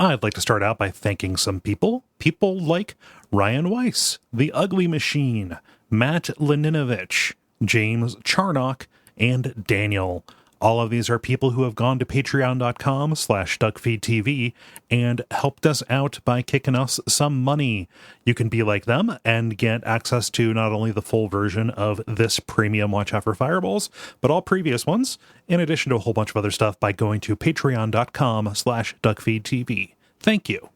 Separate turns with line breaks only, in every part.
I'd like to start out by thanking some people. People like Ryan Weiss, The Ugly Machine, Matt Leninovich, James Charnock, and Daniel. All of these are people who have gone to patreon.com/Duckfeed.tv and helped us out by kicking us some money. You can be like them and get access to not only the full version of this premium Watch Out for Fireballs, but all previous ones, in addition to a whole bunch of other stuff by going to patreon.com/Duckfeed.tv. Thank you.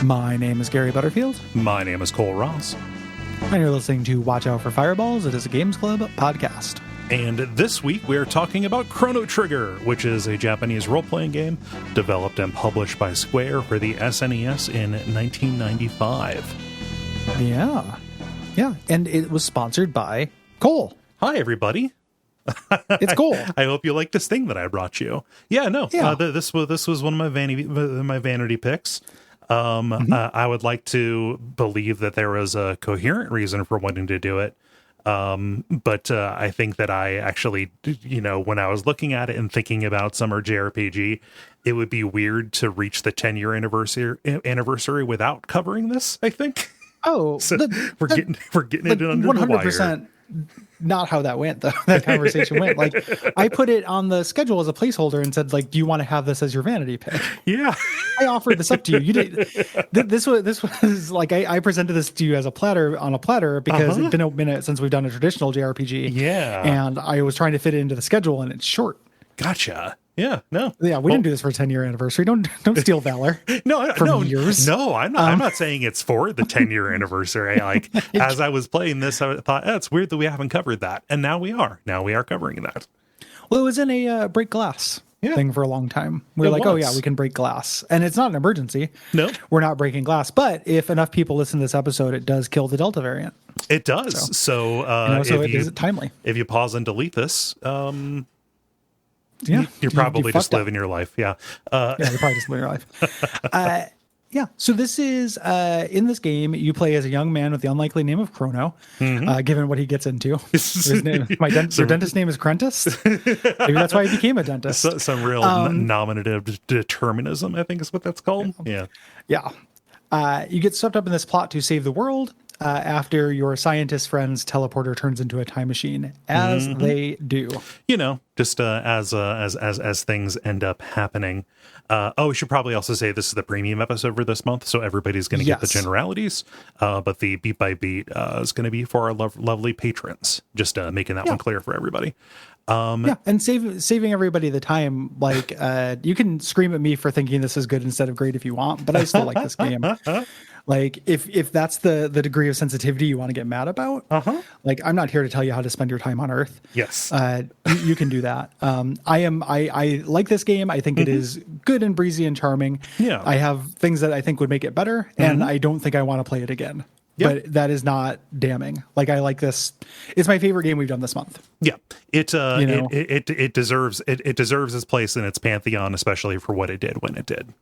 My name is Gary Butterfield.
My name is Cole Ross.
And you're listening to Watch Out for Fireballs. It is a Games Club podcast.
And this week we're talking about Chrono Trigger, which is a Japanese role-playing game developed and published by Square for the SNES in 1995.
Yeah. And it was sponsored by Cole.
Hi, everybody.
It's Cole.
I hope you like this thing that I brought you. Yeah, no.
Yeah.
This was one of my vanity picks. I would like to believe that there was a coherent reason for wanting to do it. But I think that I actually, when I was looking at it and thinking about Summer JRPG, it would be weird to reach the 10-year anniversary without covering this, I think.
Oh,
so we're getting it under 100% the wire.
Not how that went, though. That conversation went. Like, I put it on the schedule as a placeholder and said, like, do you want to have this as your vanity pick?
Yeah.
I offered this up to you. You did. This was like, I presented this to you as a platter because it's been a minute since we've done a traditional JRPG.
Yeah.
And I was trying to fit it into the schedule, and it's short.
Gotcha. Yeah, no.
Yeah, we didn't do this for a 10-year anniversary. Don't steal valor.
No,
years.
No, I'm not saying it's for the 10-year anniversary. Like, as I was playing this, I thought, it's weird that we haven't covered that. And now we are. Now we are covering that.
Well, it was in a break glass thing for a long time. We were like, oh, yeah, we can break glass. And it's not an emergency.
No.
We're not breaking glass. But if enough people listen to this episode, it does kill the Delta variant.
It does. So
is it timely?
If you pause and delete this,
yeah,
you're probably just living your life. Yeah.
You're probably just living your life. Yeah. So this is in this game, you play as a young man with the unlikely name of Chrono, given what he gets into. His name, your dentist name is Crentis. Maybe that's why he became a dentist.
Some real nominative determinism, I think is what that's called. Yeah.
You get swept up in this plot to save the world after your scientist friend's teleporter turns into a time machine, as they do.
Just as things end up happening. We should probably also say this is the premium episode for this month, so everybody's going to get the generalities. But the beat by beat is going to be for our lovely patrons. Just making that one clear for everybody.
And saving everybody the time. Like, you can scream at me for thinking this is good instead of great if you want, but I still like this game. Like, if that's the degree of sensitivity you want to get mad about, like, I'm not here to tell you how to spend your time on Earth.
Yes.
You can do that. I like this game. I think it is good and breezy and charming.
Yeah.
I have things that I think would make it better, and I don't think I want to play it again. But that is not damning. Like, I like this. It's my favorite game we've done this month. Yeah.
It deserves its place in its pantheon, especially for what it did when it did.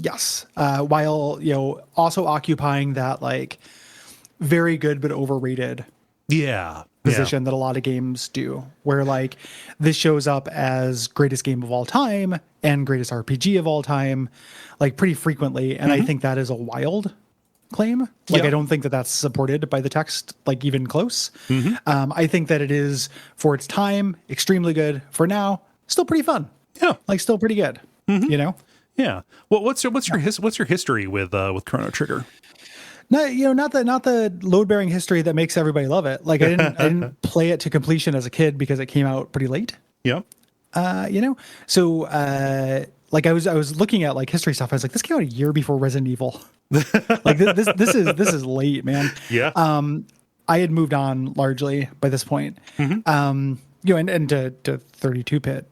Yes. While, also occupying that, like, very good but overrated position that a lot of games do, where, like, this shows up as greatest game of all time and greatest RPG of all time, like, pretty frequently. And I think that is a wild claim. Like, I don't think that that's supported by the text, like, even close. I think that it is, for its time, extremely good. For now, still pretty fun. Yeah. Like, still pretty good,
Yeah. Well, what's your history with Chrono Trigger?
No, not the load bearing history that makes everybody love it. Like I didn't play it to completion as a kid because it came out pretty late.
Yeah.
So like I was looking at like history stuff. I was like, this came out a year before Resident Evil. Like this is late, man.
Yeah.
I had moved on largely by this point. And to 32-bit,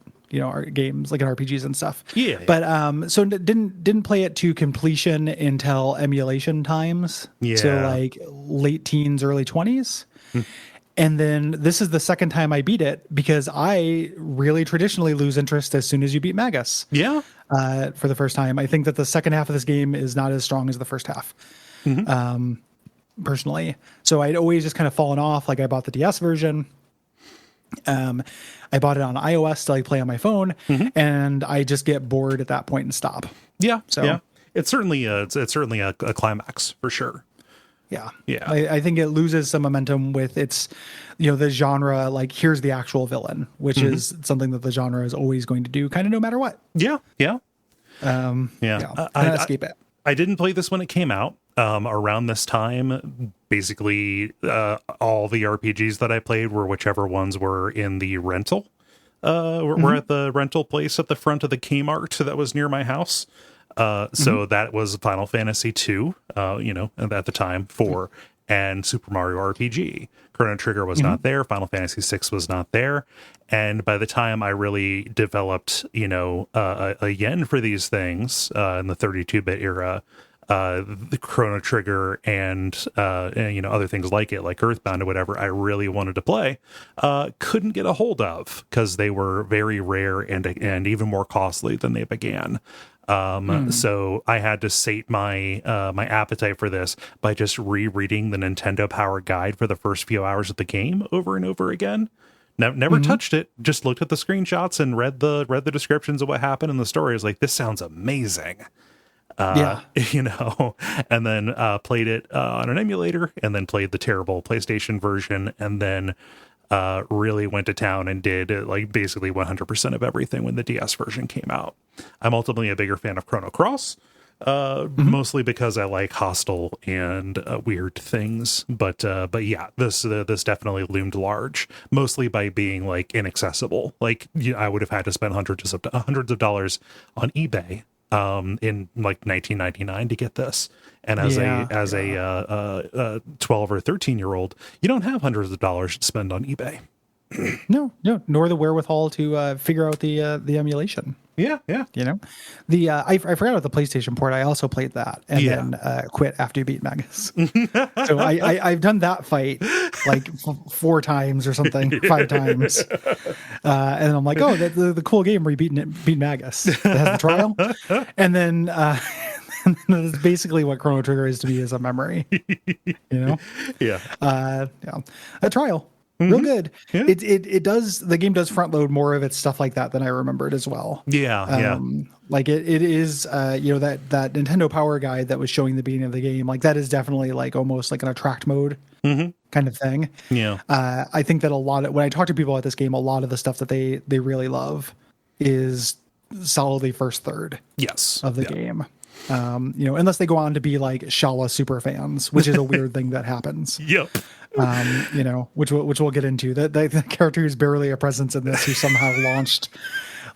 games like in RPGs and stuff.
Yeah.
But so didn't play it to completion until emulation times.
Yeah.
So like late teens, early 20s. And then this is the second time I beat it because I really traditionally lose interest as soon as you beat Magus.
Yeah.
For the first time. I think that the second half of this game is not as strong as the first half. Personally. So I'd always just kind of fallen off. Like I bought the DS version. I bought it on iOS to like play on my phone, and I just get bored at that point and stop.
Yeah. So yeah, it's certainly a climax for sure.
Yeah.
Yeah.
I think it loses some momentum with its, the genre, like here's the actual villain, which is something that the genre is always going to do kind of no matter what.
Yeah. Yeah.
I escape it.
I didn't play this when it came out. Around this time, basically, all the RPGs that I played were whichever ones were in the rental. We're at the rental place at the front of the Kmart that was near my house. So that was Final Fantasy II, at the time, 4, and Super Mario RPG. Chrono Trigger was not there. Final Fantasy VI was not there. And by the time I really developed, a yen for these things in the 32-bit era, the Chrono Trigger and other things like it, like Earthbound or whatever, I really wanted to play, couldn't get a hold of because they were very rare and even more costly than they began. So I had to sate my my appetite for this by just rereading the Nintendo Power Guide for the first few hours of the game over and over again. Never touched it, just looked at the screenshots and read the descriptions of what happened in the story. I was like, this sounds amazing. And then played it on an emulator, and then played the terrible PlayStation version, and then really went to town and did like basically 100% of everything when the DS version came out. I'm ultimately a bigger fan of Chrono Cross, mostly because I like hostile and weird things. But yeah, this definitely loomed large, mostly by being like inaccessible. Like I would have had to spend hundreds of dollars on eBay in like 1999 to get this, and as a 12 or 13-year-old, you don't have hundreds of dollars to spend on eBay.
No, nor the wherewithal to figure out the emulation.
Yeah.
I forgot about the PlayStation port. I also played that and then quit after you beat Magus. So I've done that fight like 4 times or something, 5 times, and I'm like, oh, the cool game where you beat Magus. It has the trial, and then that's basically what Chrono Trigger is to me as a memory.
Yeah.
A trial. Real good. Yeah. It does. The game does front load more of its stuff like that than I remembered as well.
Yeah.
Like it is. That Nintendo Power Guide that was showing the beginning of the game. Like that is definitely like almost like an attract mode kind of thing.
Yeah.
I think that when I talk to people at this game, a lot of the stuff that they really love is solidly first third.
Yes.
Of the game. Unless they go on to be like Shala super fans, which is a weird thing that happens.
Yep.
Which we'll get into. The character who's barely a presence in this, who somehow launched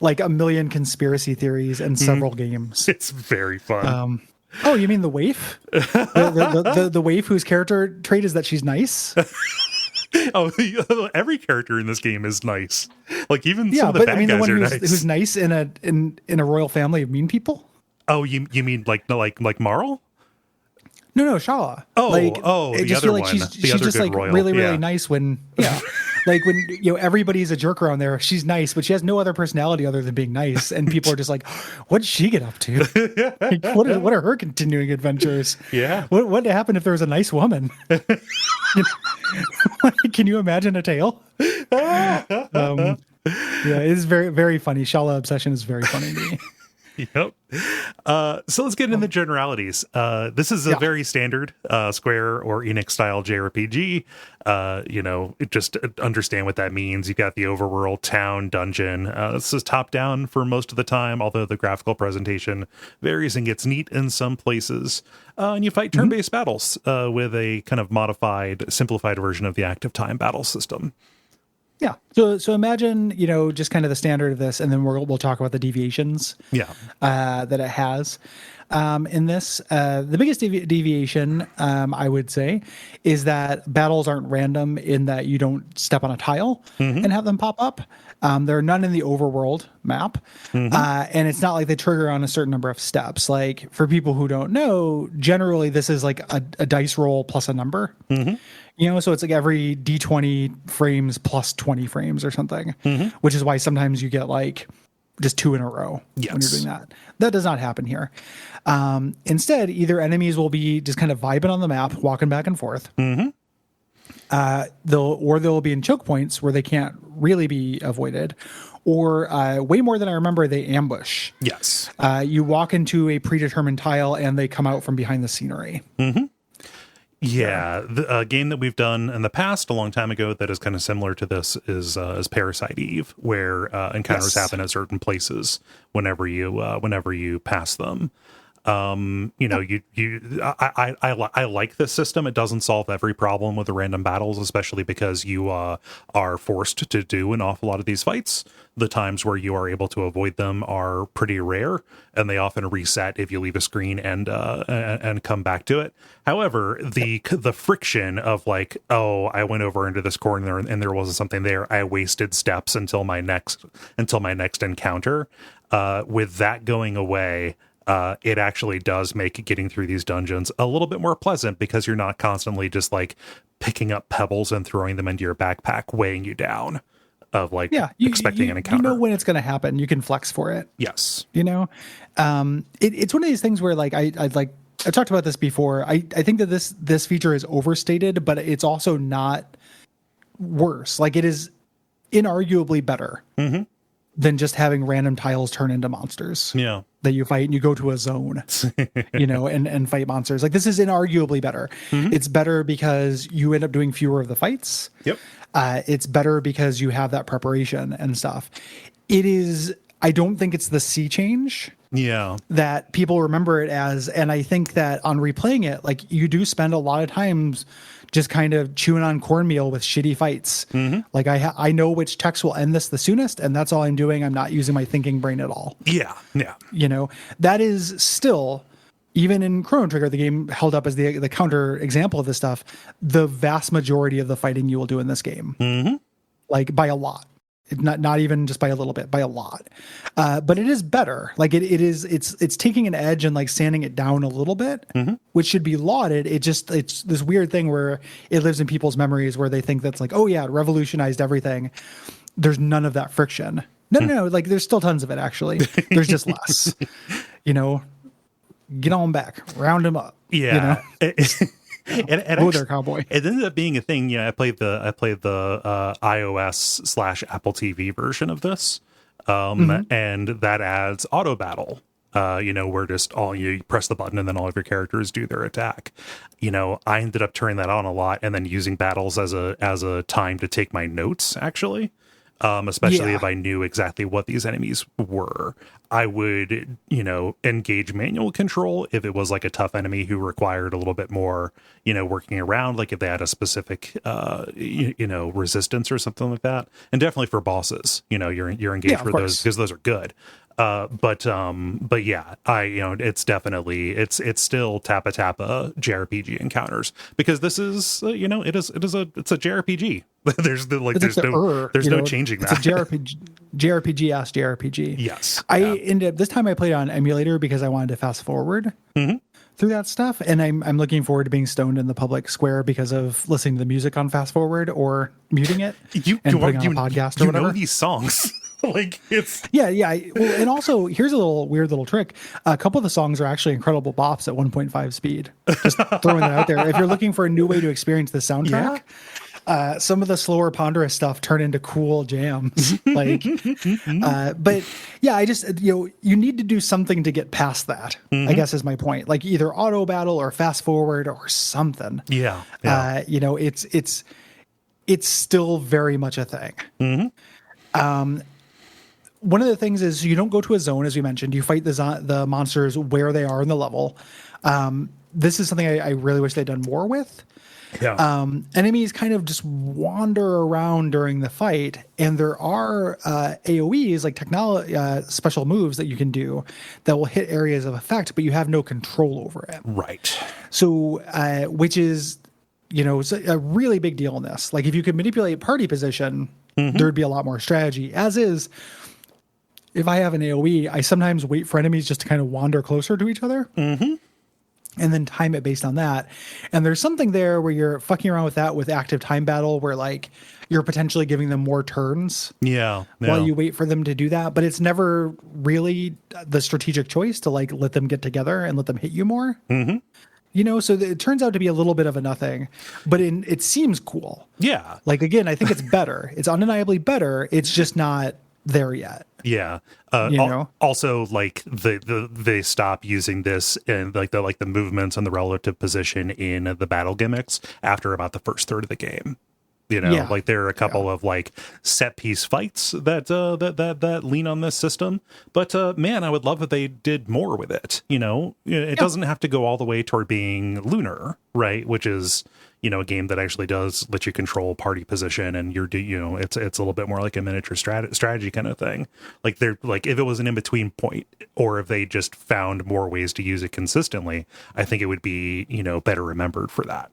like a million conspiracy theories and several games.
It's very fun.
Oh, you mean the waif? The waif whose character trait is that she's nice?
Every character in this game is nice. Like even some of the bad guys are nice.
Who's nice in a royal family of mean people?
Oh, you mean like Marl?
No, Shala.
The
just
other
feel like
one.
She's just like
royal.
really nice when like when everybody's a jerk around there. She's nice, but she has no other personality other than being nice, and people are just like, "What did she get up to? Like, what are her continuing adventures?
Yeah,
what happened if there was a nice woman? Can you imagine a tale? It's very very funny. Shala obsession is very funny to me.
Yep. So let's get into generalities. This is a very standard Square or Enix style JRPG. Just understand what that means. You got the overworld, town, dungeon. This is top down for most of the time, although the graphical presentation varies and gets neat in some places. And you fight turn-based battles with a kind of modified, simplified version of the active time battle system.
Yeah. So imagine, just kind of the standard of this, and then we'll talk about the deviations. That it has. In this, the biggest deviation, I would say, is that battles aren't random in that you don't step on a tile and have them pop up. There are none in the overworld map, and it's not like they trigger on a certain number of steps. Like, for people who don't know, generally this is like a dice roll plus a number. So it's like every D20 frames plus 20 frames or something, which is why sometimes you get like just 2 in a row when you're doing that. That does not happen here. Instead, either enemies will be just kind of vibing on the map, walking back and forth. They'll be in choke points where they can't really be avoided, or way more than I remember, they ambush.
Yes.
You walk into a predetermined tile and they come out from behind the scenery.
Yeah, the game that we've done in the past a long time ago that is kind of similar to this is Parasite Eve, where encounters happen at certain places whenever you pass them. I like this system. It doesn't solve every problem with the random battles, especially because you are forced to do an awful lot of these fights. The times where you are able to avoid them are pretty rare, and they often reset if you leave a screen and come back to it. However, the friction of like, oh, I went over into this corner and there wasn't something there. I wasted steps until my next encounter. With that going away, it actually does make getting through these dungeons a little bit more pleasant, because you're not constantly just like picking up pebbles and throwing them into your backpack, weighing you down. Of like expecting an encounter.
You know when it's going to happen. You can flex for it.
Yes.
It's one of these things where like I've talked about this before. I think that this feature is overstated, but it's also not worse. Like, it is inarguably better than just having random tiles turn into monsters.
Yeah.
That you fight and you go to a zone, and fight monsters. Like, this is inarguably better. It's better because you end up doing fewer of the fights.
Yep.
It's better because you have that preparation and stuff. I don't think it's the sea change.
Yeah.
That people remember it as. And I think that on replaying it, like, you do spend a lot of times just kind of chewing on cornmeal with shitty fights. Like, I know which text will end this the soonest, and that's all I'm doing. I'm not using my thinking brain at all.
Yeah. Yeah.
That is still, even in Chrono Trigger, the game held up as the counter example of this stuff, the vast majority of the fighting you will do in this game. Like, by a lot. Not even just by a little bit, by a lot. But it is better. Like, it's taking an edge and like sanding it down a little bit, which should be lauded. It's this weird thing where it lives in people's memories where they think that's like, oh yeah, it revolutionized everything. There's none of that friction. No, like, there's still tons of it, actually. There's just less. Get on back, round them up.
Yeah.
There, cowboy.
It ended up being a thing. I played the iOS / Apple TV version of this, and that adds auto battle. Where just you press the button and then all of your characters do their attack. I ended up turning that on a lot and then using battles as a time to take my notes, actually. Especially if I knew exactly what these enemies were. I would, engage manual control if it was like a tough enemy who required a little bit more, working around, like if they had a specific, resistance or something like that. And definitely for bosses, you're engaged for those, because those are good. But yeah, it's definitely, it's still Tappa JRPG encounters, because this is, it's a JRPG. There's no changing that.
It's a JRPG ass JRPG.
Yes.
I ended up, this time I played on emulator because I wanted to fast forward through that stuff. And I'm looking forward to being stoned in the public square because of listening to the music on fast forward or muting it putting on a podcast or whatever.
These songs. Like, it's
well, and also here's a weird little trick. A couple of the songs are actually incredible bops at 1.5 speed. Just throwing that out there. If you're looking for a new way to experience the soundtrack, Some of the slower ponderous stuff turn into cool jams. Like, but yeah, I just, you need to do something to get past that, I guess is my point. Like either auto battle or fast forward or something.
Yeah.
It's still very much a thing. One of the things is you don't go to a zone, as we mentioned. You fight the monsters where they are in the level. This is something I really wish they'd done more with.
Yeah.
Enemies kind of just wander around during the fight, and there are AoEs, like special moves that you can do that will hit areas of effect, but you have no control over it.
Right.
So, which is, it's a really big deal in this. Like if you could manipulate party position, there'd be a lot more strategy. As is, if I have an AoE, I sometimes wait for enemies just to kind of wander closer to each other. And then time it based on that. And there's something there where you're fucking around with that with active time battle where like you're potentially giving them more turns.
Yeah.
While you wait for them to do that. But it's never really the strategic choice to like let them get together and let them hit you more. So it turns out to be a little bit of a nothing, but it seems cool.
Yeah.
Like, again, I think it's better. It's undeniably better. It's just not there yet.
Yeah. Also, like they stop using this and like the movements and the relative position in the battle gimmicks after about the first third of the game. Like there are a couple of like set piece fights that lean on this system, but man, I would love if they did more with it. It doesn't have to go all the way toward being Lunar, right? Which is a game that actually does let you control party position, and it's a little bit more like a miniature strategy kind of thing. Like they're like if it was an in between point, or if they just found more ways to use it consistently, I think it would be better remembered for that.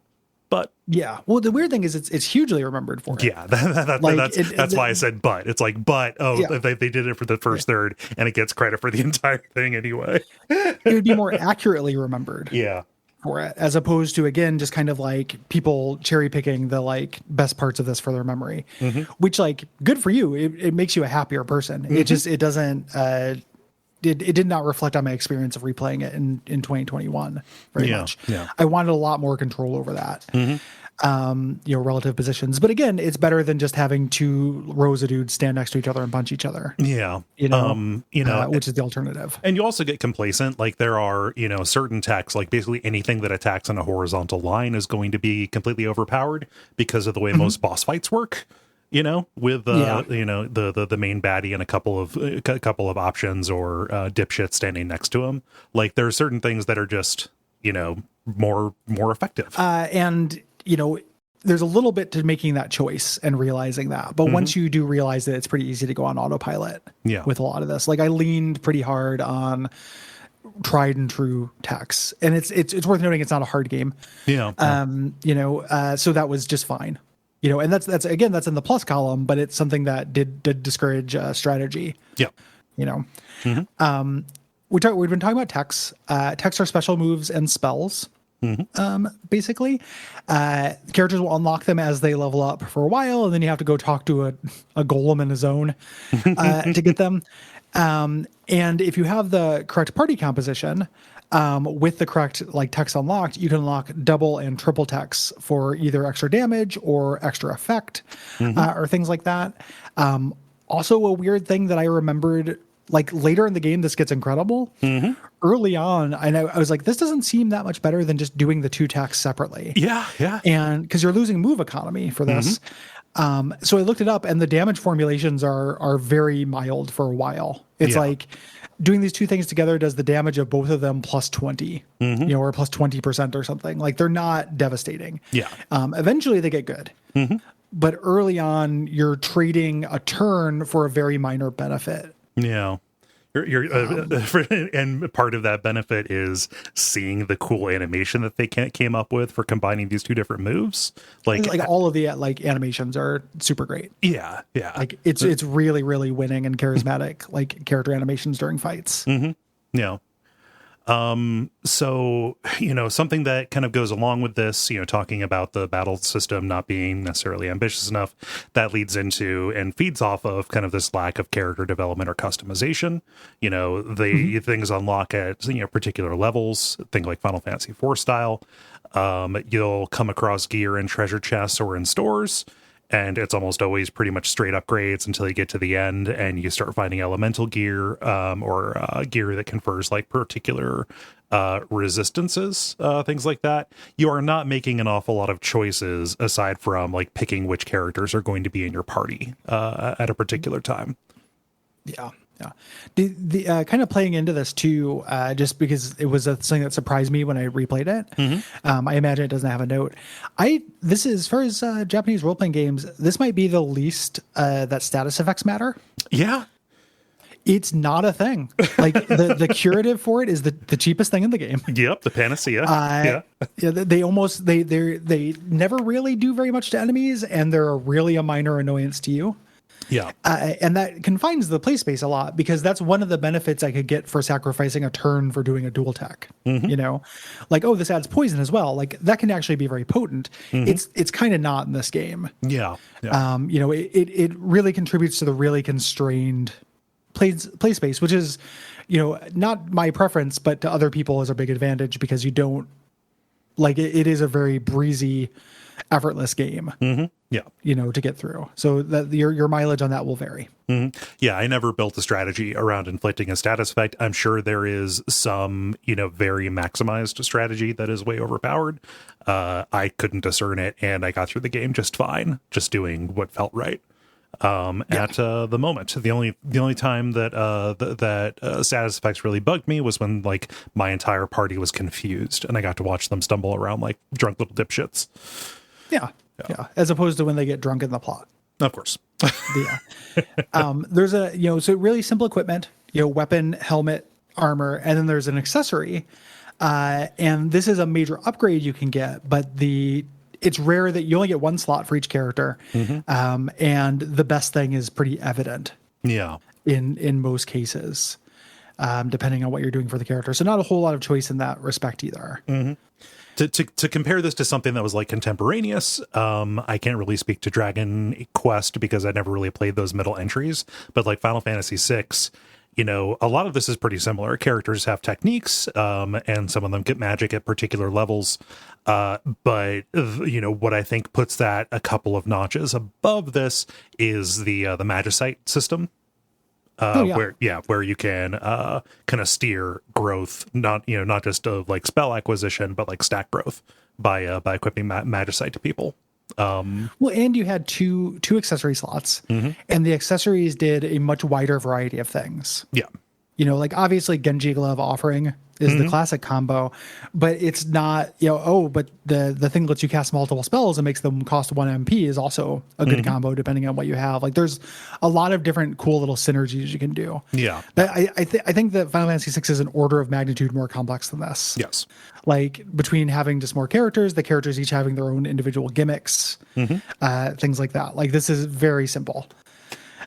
But
yeah, well, the weird thing is it's hugely remembered for it.
Yeah, that's why I said but. It's like if they did it for the first third, and it gets credit for the entire thing anyway.
It would be more accurately remembered.
Yeah.
For it, as opposed to, again, just kind of like people cherry picking the like best parts of this for their memory, which like good for you. It makes you a happier person. It doesn't. It did not reflect on my experience of replaying it in 2021 very much. Yeah. I wanted a lot more control over that. Relative positions. But again, it's better than just having two rows of dudes stand next to each other and punch each other.
Yeah.
Which is the alternative.
And you also get complacent. Like there are, certain techs, like basically anything that attacks on a horizontal line is going to be completely overpowered because of the way most boss fights work. With the main baddie and a couple of options or dipshits standing next to him. Like there are certain things that are just more effective.
And there's a little bit to making that choice and realizing that. But once you do realize that, it's pretty easy to go on autopilot.
Yeah.
With a lot of this, like I leaned pretty hard on tried and true techs, and it's worth noting it's not a hard game.
Yeah.
So that was just fine. And that's again, that's in the plus column, but it's something that did discourage strategy.
Yeah.
We've been talking about techs. Techs are special moves and spells. Basically, characters will unlock them as they level up for a while, and then you have to go talk to a golem in a zone to get them. And if you have the correct party composition, with the correct like techs unlocked, you can unlock double and triple techs for either extra damage or extra effect, or things like that. Also, a weird thing that I remembered, like later in the game, this gets incredible. Early on, I was like, this doesn't seem that much better than just doing the two techs separately.
Yeah.
And because you're losing move economy for this. So I looked it up, and the damage formulations are very mild for a while. It's like doing these two things together does the damage of both of them plus 20, or plus 20% or something. Like they're not devastating.
Yeah.
Eventually they get good. But early on, you're trading a turn for a very minor benefit.
Yeah. And part of that benefit is seeing the cool animation that they came up with for combining these two different moves. Like
all of the like animations are super great.
Yeah.
Like it's really, really winning and charismatic, like character animations during fights.
Yeah. So, something that kind of goes along with this, talking about the battle system not being necessarily ambitious enough, that leads into and feeds off of kind of this lack of character development or customization. The things unlock at, particular levels, things like Final Fantasy IV style. You'll come across gear in treasure chests or in stores, and it's almost always pretty much straight upgrades until you get to the end and you start finding elemental gear, or gear that confers like particular resistances, things like that. You are not making an awful lot of choices aside from like picking which characters are going to be in your party at a particular time.
Yeah. Yeah. The kind of playing into this too, just because it was something that surprised me when I replayed it. I imagine it doesn't have a note. This is, as far as Japanese role-playing games, this might be the least that status effects matter.
Yeah.
It's not a thing. Like the curative for it is the cheapest thing in the game.
Yep, the panacea.
Yeah, they never really do very much to enemies, and they're really a minor annoyance to you.
Yeah.
And that confines the play space a lot, because that's one of the benefits I could get for sacrificing a turn for doing a dual tech. Like, oh, this adds poison as well. Like, that can actually be very potent. It's kind of not in this game.
Yeah.
It really contributes to the really constrained play space, which is, not my preference, but to other people is a big advantage, because you don't like it is a very breezy, effortless game.
Yeah.
To get through. So that your mileage on that will vary.
Yeah, I never built a strategy around inflicting a status effect. I'm sure there is some, very maximized strategy that is way overpowered. I couldn't discern it, and I got through the game just fine, just doing what felt right. At the moment, the only time that status effects really bugged me was when like my entire party was confused, and I got to watch them stumble around like drunk little dipshits.
Yeah. As opposed to when they get drunk in the plot.
Of course.
There's so really simple equipment, weapon, helmet, armor, and then there's an accessory. And this is a major upgrade you can get, but it's rare that you only get one slot for each character. And the best thing is pretty evident.
Yeah.
In most cases, depending on what you're doing for the character. So not a whole lot of choice in that respect either.
To compare this to something that was like contemporaneous, I can't really speak to Dragon Quest because I never really played those middle entries, but like Final Fantasy VI, a lot of this is pretty similar. Characters have techniques, and some of them get magic at particular levels. But what I think puts that a couple of notches above this is the Magicite system. Where you can kind of steer growth, not just of like spell acquisition, but like stat growth by equipping Magicite to people.
Well, and you had two accessory slots, and the accessories did a much wider variety of things.
Yeah.
Like obviously Genji Glove offering is the classic combo, but it's not, but the thing that lets you cast multiple spells and makes them cost 1 MP is also a good combo depending on what you have. Like there's a lot of different cool little synergies you can do.
Yeah.
I think that Final Fantasy VI is an order of magnitude more complex than this.
Yes.
Like between having just more characters, the characters each having their own individual gimmicks, things like that. Like this is very simple.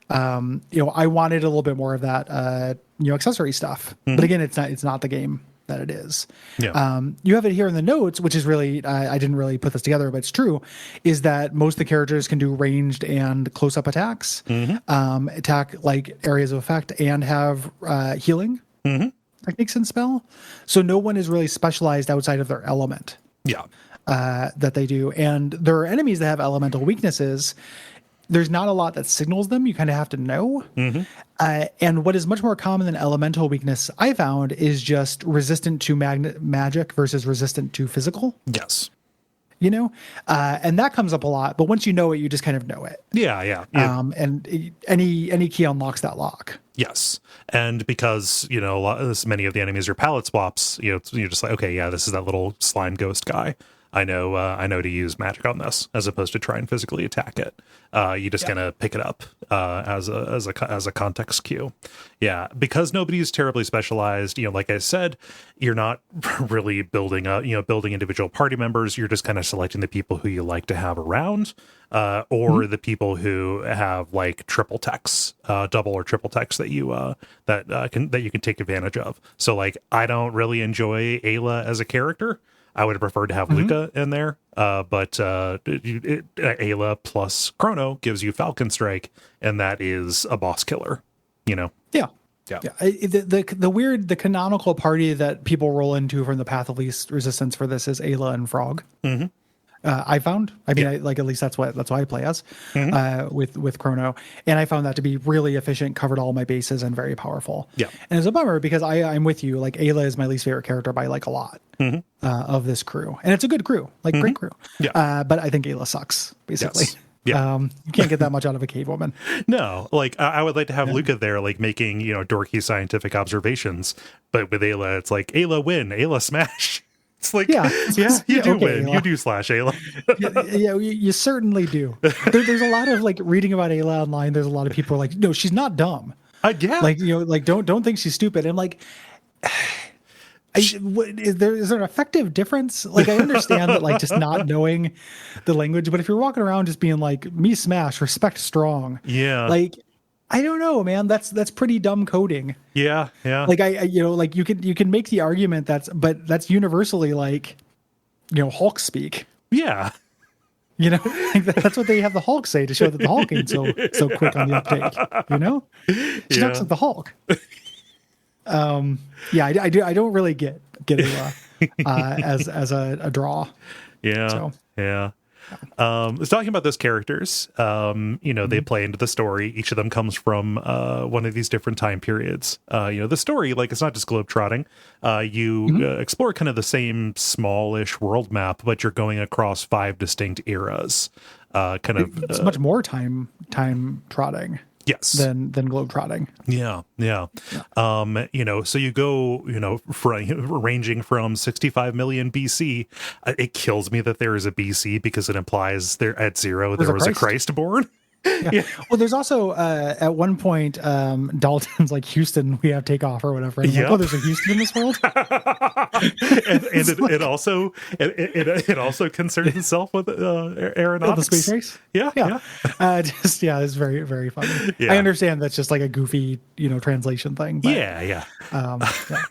I wanted a little bit more of that, accessory stuff, but again, it's not the game that it is.
Yeah.
You have it here in the notes, which is really, I didn't really put this together, but it's true, is that most of the characters can do ranged and close-up attacks, attack like areas of effect, and have healing techniques and spell. So no one is really specialized outside of their element.
Yeah.
That they do. And there are enemies that have elemental weaknesses. There's not a lot that signals them. You kind of have to know. And what is much more common than elemental weakness, I found, is just resistant to magic versus resistant to physical.
Yes.
And that comes up a lot. But once you know it, you just kind of know it.
Yeah.
And any key unlocks that lock.
Yes. And because, many of the enemies are palette swaps, you're just like, okay, yeah, this is that little slime ghost guy. I know to use magic on this as opposed to try and physically attack it. You just kind of pick it up as a context cue. Yeah, because nobody's terribly specialized. Like I said, you're not really building individual party members. You're just kind of selecting the people who you like to have around, or the people who have like triple techs, double or triple techs that you can take advantage of. So like, I don't really enjoy Ayla as a character. I would have preferred to have Luca in there, but Ayla plus Chrono gives you Falcon Strike, and that is a boss killer.
Yeah.
Yeah.
The canonical party that people roll into from the path of least resistance for this is Ayla and Frog. Mm-hmm. I found. I mean, at least that's what I play as with Chrono, and I found that to be really efficient, covered all my bases, and very powerful.
Yeah,
and it's a bummer because I'm with you. Like Ayla is my least favorite character by like a lot of this crew, and it's a good crew, like great crew. Yeah, but I think Ayla sucks basically.
Yes. Yeah.
You can't get that much out of a cave woman.
No, like I would like to have Luca there, like making dorky scientific observations, but with Ayla, it's like Ayla win, Ayla smash. It's like, you do win. Ayla. You do slash Ayla.
You certainly do. There's a lot of like reading about Ayla online. There's a lot of people who are like, no, she's not dumb. Like don't think she's stupid. I'm like, is there an effective difference? Like I understand that like just not knowing the language, but if you're walking around just being like me smash, respect strong.
Yeah.
Like I don't know, man. That's pretty dumb coding.
Yeah.
Like like you can make the argument but that's universally like, Hulk speak.
Yeah.
Like that's what they have the Hulk say to show that the Hulk ain't so quick on the uptake. She talks like the Hulk. I don't really get it as a draw.
Yeah. So. Yeah. It's talking about those characters. They play into the story. Each of them comes from one of these different time periods. The story, like, it's not just globetrotting. You explore kind of the same smallish world map, but you're going across 5 distinct eras.
It's much more time trotting.
Yes.
Than globetrotting.
Yeah. So you go, ranging from 65 million BC. It kills me that there is a BC because it implies there at 0 there was a Christ born.
Yeah. Well, there's also at one point Dalton's like, Houston, we have takeoff or whatever. And like, there's a Houston in this world.
and it also concerns itself with aeronautics.
The space race.
Yeah.
It's very, very funny. Yeah. I understand that's just like a goofy translation thing. But,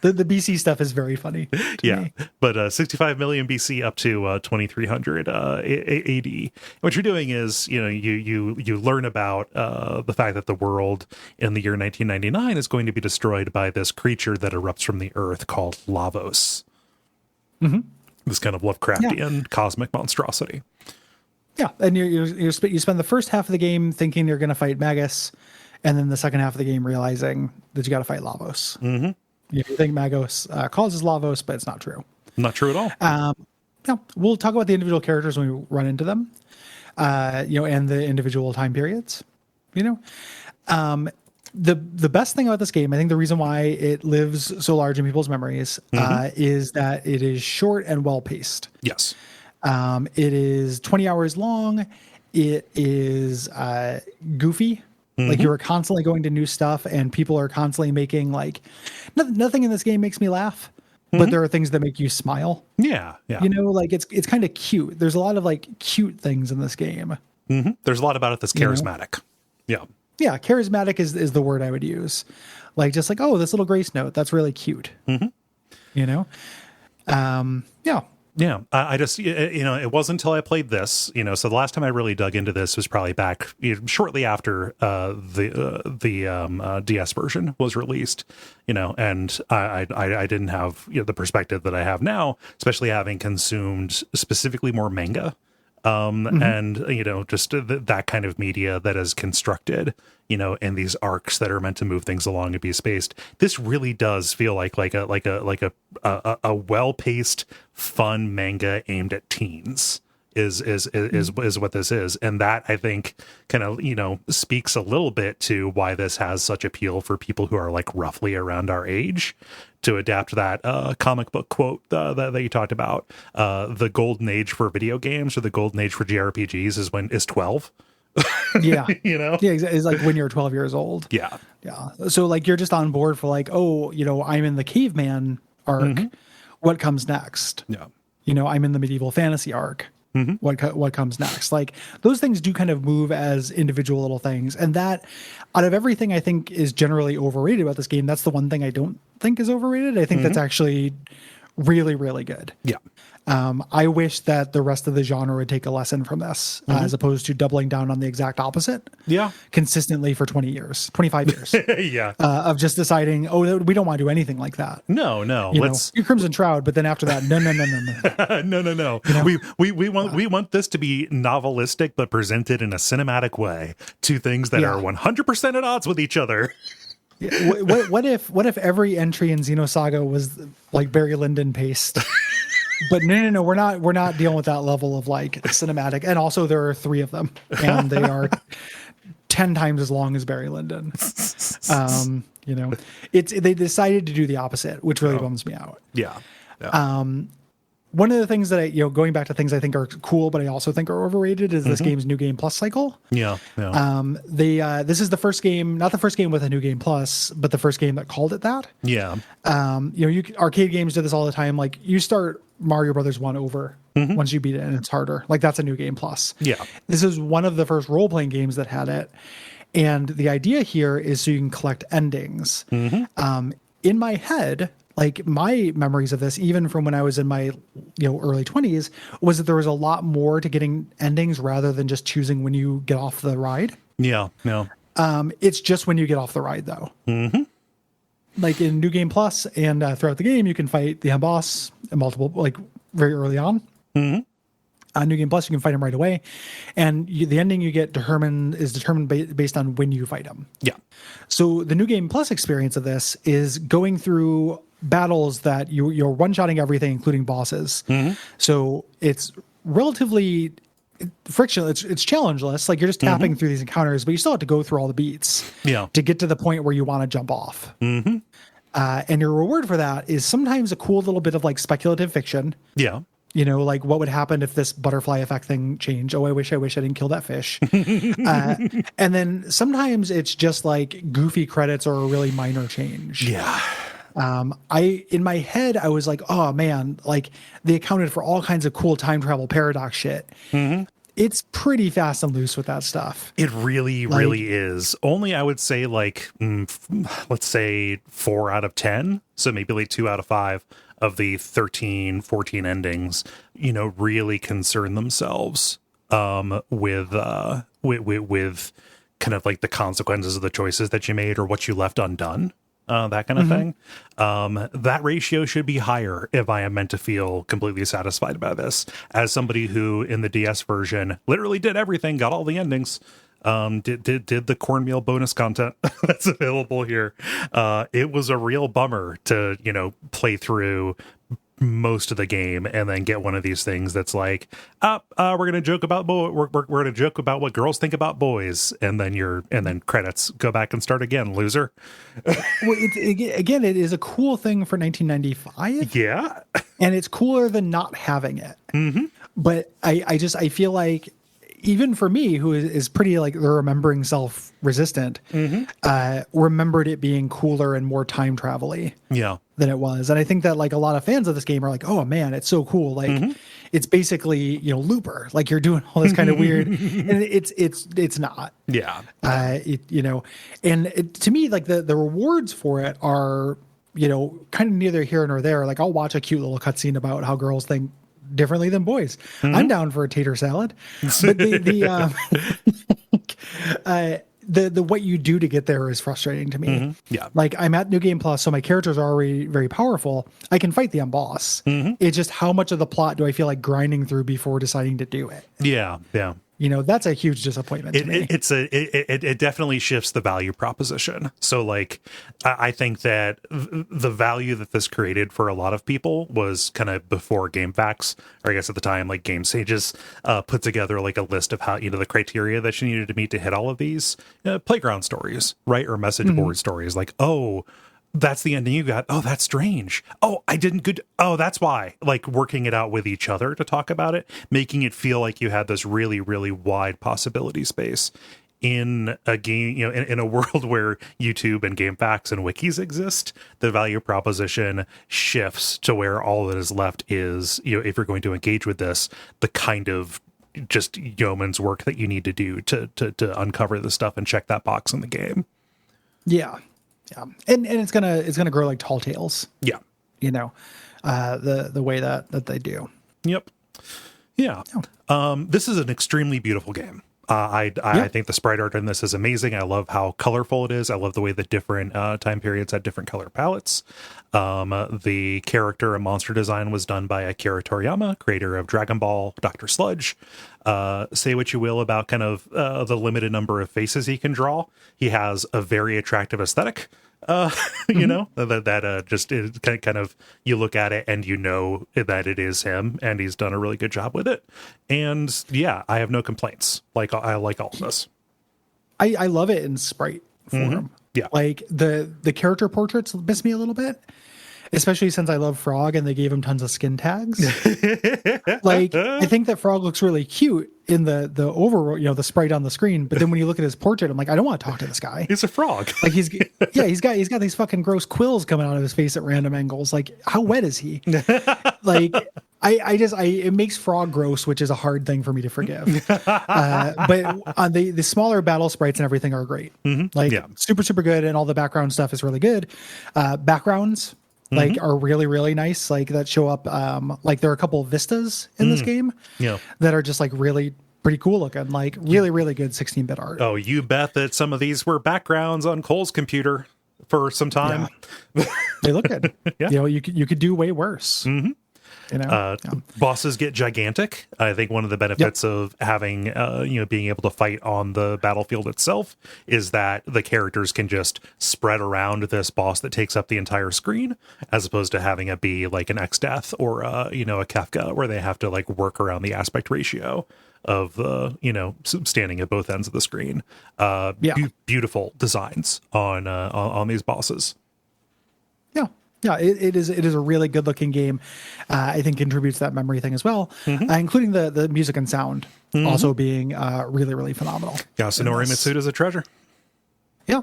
the BC stuff is very funny to me.
But 65 million BC up to 2300 AD. What you're doing is you learn about the fact that the world in the year 1999 is going to be destroyed by this creature that erupts from the earth called Lavos. This kind of Lovecraftian cosmic monstrosity.
Yeah, and you spend the first half of the game thinking you're going to fight Magus, and then the second half of the game realizing that you got to fight Lavos. You think Magus causes Lavos, but it's not true.
Not true at all.
We'll talk about the individual characters when we run into them. And the individual time periods, the best thing about this game, I think the reason why it lives so large in people's memories, is that it is short and well paced.
Yes.
It is 20 hours long. It is, goofy. Like you're constantly going to new stuff and people are constantly making like, nothing in this game makes me laugh. But there are things that make you smile.
Yeah.
Like it's kind of cute. There's a lot of like cute things in this game.
There's a lot about it that's charismatic. Yeah,
charismatic is the word I would use. Like just like, oh, this little grace note, that's really cute.
Yeah, I just, it wasn't until I played this, so the last time I really dug into this was probably back shortly after the DS version was released, and I didn't have the perspective that I have now, especially having consumed specifically more manga. And, just that kind of media that is constructed, in these arcs that are meant to move things along and be spaced. This really does feel like a well-paced, fun manga aimed at teens, is what this is. And that, I think, kind of, speaks a little bit to why this has such appeal for people who are like roughly around our age. To adapt that comic book quote that you talked about, the golden age for video games or the golden age for JRPGs is 12.
Yeah.
Yeah,
it's like when you're 12 years old.
Yeah.
So like you're just on board for like, I'm in the caveman arc. What comes next?
Yeah.
I'm in the medieval fantasy arc. What comes next? Like those things do kind of move as individual little things, and that out of everything I think is generally overrated about this game, that's the one thing I don't think is overrated. I think that's actually really, really good.
Yeah.
I wish that the rest of the genre would take a lesson from this, as opposed to doubling down on the exact opposite.
Yeah.
Consistently for 25 years.
Yeah.
Of just deciding, we don't want to do anything like that.
No.
Your Crimson Shroud, but then after that, no.
No. We want this to be novelistic, but presented in a cinematic way. Two things that are 100% at odds with each other.
What if every entry in Xenosaga was like Barry Lyndon paste? But no, we're not dealing with that level of like cinematic. And also there are 3 of them, and they are 10 times as long as Barry Lyndon. They decided to do the opposite, which really bums me out.
Yeah.
One of the things that going back to things I think are cool, but I also think are overrated, is this game's New Game Plus cycle.
Yeah.
This is the first game, not the first game with a New Game Plus, but the first game that called it that.
Yeah.
Arcade games do this all the time. Like you start Mario Brothers 1 over once you beat it, and it's harder. Like that's a New Game Plus.
Yeah.
This is one of the first role-playing games that had it. And the idea here is so you can collect endings. In my head, like my memories of this, even from when I was in my early 20s, was that there was a lot more to getting endings rather than just choosing when you get off the ride.
Yeah.
It's just when you get off the ride, though. Like in New Game Plus and throughout the game, you can fight the end boss very early on. On New Game Plus, you can fight him right away, and the ending you get is determined based on when you fight him.
Yeah.
So the New Game Plus experience of this is going through battles that you're one-shotting everything, including bosses. So it's relatively frictionless. It's challengeless. Like you're just tapping through these encounters, but you still have to go through all the beats to get to the point where you want to jump off. And your reward for that is sometimes a cool little bit of like speculative fiction.
Yeah.
Like what would happen if this butterfly effect thing changed? Oh, I wish I didn't kill that fish. And then sometimes it's just like goofy credits or a really minor change.
Yeah.
In my head, I was like, oh man, like they accounted for all kinds of cool time travel paradox shit. It's pretty fast and loose with that stuff.
It really, really is. Only I would say like, let's say 4 out of 10. So maybe like 2 out of 5 of the 13, 14 endings, really concern themselves with kind of like the consequences of the choices that you made or what you left undone. That kind of thing. That ratio should be higher if I am meant to feel completely satisfied by this. As somebody who in the DS version literally did everything, got all the endings, did the cornmeal bonus content that's available here. It was a real bummer to, play through most of the game and then get one of these things that's like, we're gonna joke about we're gonna joke about what girls think about boys, and then credits, go back and start again, loser.
Well, it is a cool thing for 1995.
Yeah.
And it's cooler than not having it. But I feel like even for me, who is pretty like the remembering self resistant, remembered it being cooler and more time travel-y than it was. And I think that like a lot of fans of this game are like, oh man, it's so cool. Like it's basically, Looper, like you're doing all this kind of weird, and it's not.
Yeah.
To me, like the rewards for it are, kind of neither here nor there. Like I'll watch a cute little cutscene about how girls think differently than boys. I'm down for a tater salad, but the what you do to get there is frustrating to me.
Yeah.
Like I'm at New Game Plus, so my characters are already very powerful. I can fight the end boss. It's just how much of the plot do I feel like grinding through before deciding to do it?
Yeah.
that's a huge disappointment to me.
It definitely shifts the value proposition. So like, I think that the value that this created for a lot of people was kind of before GameFAQs, or I guess at the time, like Game Sages put together like a list of how, the criteria that you needed to meet to hit all of these playground stories, right? Or message board stories, like, oh, that's the ending you got. Oh, that's strange. Oh, I didn't good. Oh, that's why. Like working it out with each other to talk about it, making it feel like you had this really, really wide possibility space in a game, in a world where YouTube and GameFAQs and wikis exist. The value proposition shifts to where all that is left is, if you're going to engage with this, the kind of just yeoman's work that you need to do to uncover the stuff and check that box in the game.
Yeah. Yeah. And it's gonna grow like tall tales.
Yeah.
The way that they do.
Yep. Yeah. This is an extremely beautiful game. I think the sprite art in this is amazing. I love how colorful it is. I love the way that different time periods had different color palettes. The character and monster design was done by Akira Toriyama, creator of Dragon Ball, Dr. Sludge. Say what you will about kind of the limited number of faces he can draw. He has a very attractive aesthetic. That just is kind of, you look at it and that it is him, and he's done a really good job with it. And yeah, I have no complaints. Like, I like all of this.
I love it in sprite form.
Yeah.
Like the character portraits miss me a little bit, especially since I love Frog and they gave him tons of skin tags. Like, I think that Frog looks really cute in the over, the sprite on the screen. But then when you look at his portrait, I'm like, I don't want to talk to this guy.
He's a frog.
Like he's got these fucking gross quills coming out of his face at random angles. Like, how wet is he? Like, it makes Frog gross, which is a hard thing for me to forgive. But on the smaller battle sprites and everything are great. Like, super, super good. And all the background stuff is really good. Backgrounds, like, are really, really nice. Like, that show up, like there are a couple of vistas in this game that are just like really pretty cool looking, like really, really good 16-bit art.
Oh, you bet that some of these were backgrounds on Cole's computer for some time.
Yeah. They look good. You could do way worse.
Bosses get gigantic. I think one of the benefits of having, being able to fight on the battlefield itself is that the characters can just spread around this boss that takes up the entire screen, as opposed to having it be like an X-Death or, a Kefka, where they have to like work around the aspect ratio of the, standing at both ends of the screen. Beautiful designs on these bosses.
Yeah, it is a really good looking game. I think contributes to that memory thing as well, including the music and sound also being really, really phenomenal.
Yeah, Sonori Mitsuda's a treasure.
Yeah,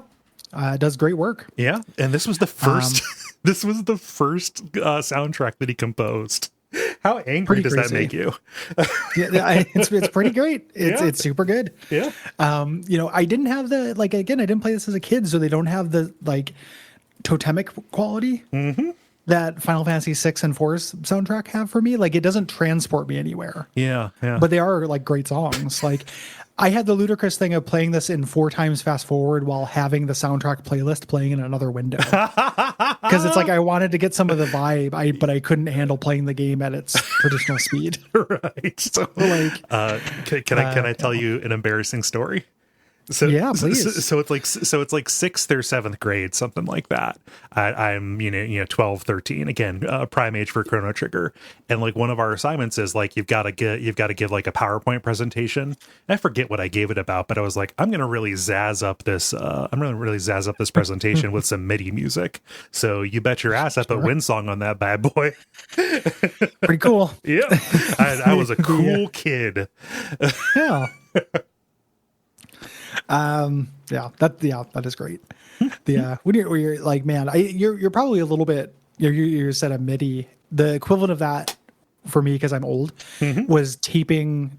does great work.
Yeah, and this was the first soundtrack that he composed. How angry does that make you?
It's pretty great. It's super good.
Yeah.
I didn't have I didn't play this as a kid, so they don't have the like totemic quality that Final Fantasy 6 and 4's soundtrack have for me. Like, it doesn't transport me anywhere.
Yeah.
But they are like great songs. Like, I had the ludicrous thing of playing this in 4 times fast forward while having the soundtrack playlist playing in another window. Because it's like I wanted to get some of the vibe, but I couldn't handle playing the game at its traditional speed.
Right. So, like, can I tell you an embarrassing story? So
yeah, please.
So it's like 6th or 7th grade, something like that. I'm 12, 13, again, prime age for Chrono Trigger, and like one of our assignments is like you've got to give like a PowerPoint presentation. And I forget what I gave it about, but I was like, I'm gonna really zazz up this presentation with some MIDI music. So you bet your ass I put Windsong on that bad boy.
Pretty cool.
Yeah, I was a cool kid.
Yeah. That is great. When you're like, man, you're probably a little bit, you said a MIDI, the equivalent of that for me, because I'm old, was using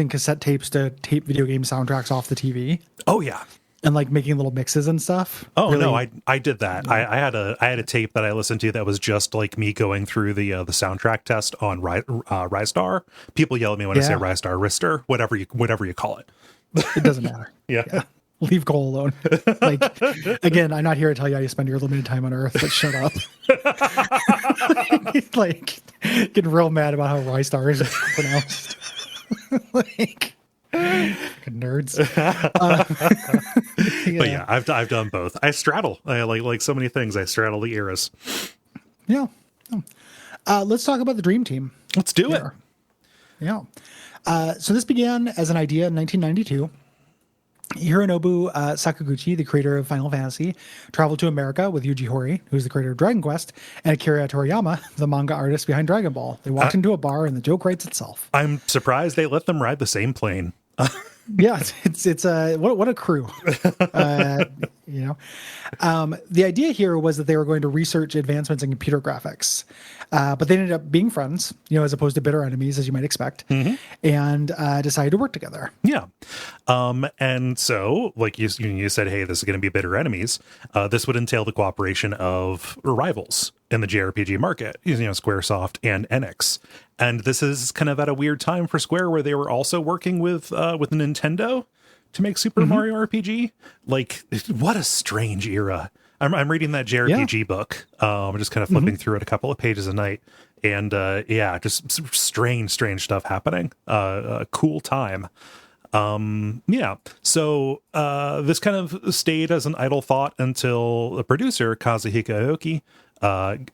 cassette tapes to tape video game soundtracks off the TV.
Oh yeah.
And like making little mixes and stuff.
Oh really? No, I did that. I had a tape that I listened to that was just like me going through the soundtrack test on Rystar. People yell at me when I say Rystar, Rister, whatever you call it.
It doesn't matter.
Yeah.
Leave Cole alone. Like, again, I'm not here to tell you how you spend your limited time on Earth, but shut up. Like, getting real mad about how Rystar is pronounced. Like, Nerds.
But yeah, I've done both. I straddle. I like so many things. I straddle the eras.
Yeah. Let's talk about the Dream Team.
Let's do it.
Yeah. So this began as an idea in 1992. Hironobu Sakaguchi, the creator of Final Fantasy, traveled to America with Yuji Horii, who's the creator of Dragon Quest, and Akira Toriyama, the manga artist behind Dragon Ball. They walked into a bar and the joke writes itself.
I'm surprised they let them ride the same plane.
Yeah, it's what a crew. The idea here was that they were going to research advancements in computer graphics, but they ended up being friends, as opposed to bitter enemies, as you might expect, and decided to work together.
Yeah, and so like you said, hey, this is going to be bitter enemies. This would entail the cooperation of rivals in the JRPG market, Squaresoft and Enix. And this is kind of at a weird time for Square, where they were also working with Nintendo to make Super Mario RPG. Like, what a strange era. I'm reading that JRPG book. I'm just kind of flipping through it a couple of pages a night. And just strange stuff happening. Cool time. So this kind of stayed as an idle thought until the producer, Kazuhiko Aoki,